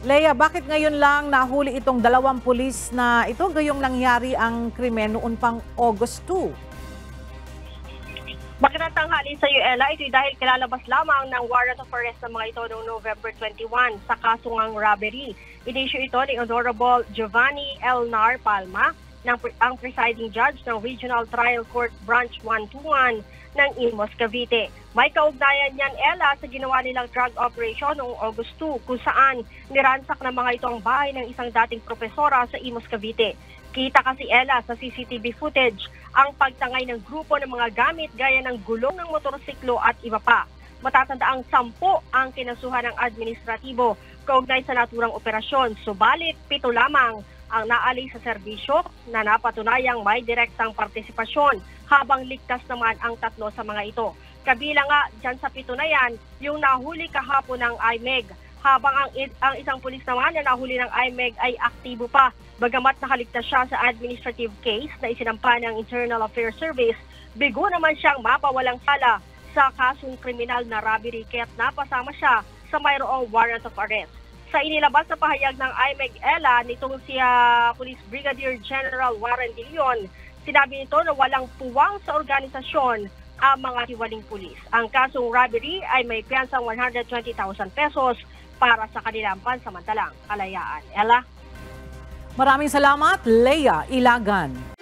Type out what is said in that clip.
Lea, bakit ngayon lang nahuli itong dalawang pulis na ito gayong nangyari ang krimen noon pang August 2? Magandang tanghali sa iyo, Ella. Ito'y dahil kilalabas lamang ng warrant of arrest ng mga ito noong November 21 sa kasong robbery. Inisyu ito ni Honorable Giovanni Elnar Palma, ang presiding judge ng Regional Trial Court Branch 121 ng Imus, Cavite. May kaugnayan niyan, Ella, sa ginawa nilang drug operation noong August 2 kung saan niransak ng mga ito ang bahay ng isang dating profesora sa Imus, Cavite. Kita kasi, Ella, sa CCTV footage ang pagtangay ng grupo ng mga gamit gaya ng gulong ng motorsiklo at iba pa. Matatandaang 10 ang kinasuhan ng administratibo kaugnay sa naturang operasyon, subalit 7 lamang ang naalay sa serbisyo na napatunayang may direktang partisipasyon, habang ligtas naman ang 3 sa mga ito. Kabilang nga dyan sa 7 na yan, yung nahuli kahapon ng IMEG, habang ang isang pulis naman na nahuli ng IMEG ay aktibo pa. Bagamat nakaligtas siya sa administrative case na isinampa ng Internal Affairs Service, bigo naman siyang mapawalang sala sa kasong kriminal na robbery, kaya't napasama siya sa mayroong warrant of arrest. Sa inilabas na pahayag ng IMEG, Ella, nitong si Police Brigadier General Warren De Leon, sinabi nito na walang puwang sa organisasyon ang mga hiwaling pulis. Ang kasong robbery ay may piyansang 120,000 pesos para sa kanilang pansamantalang kalayaan. Ella? Maraming salamat, Lea Ilagan.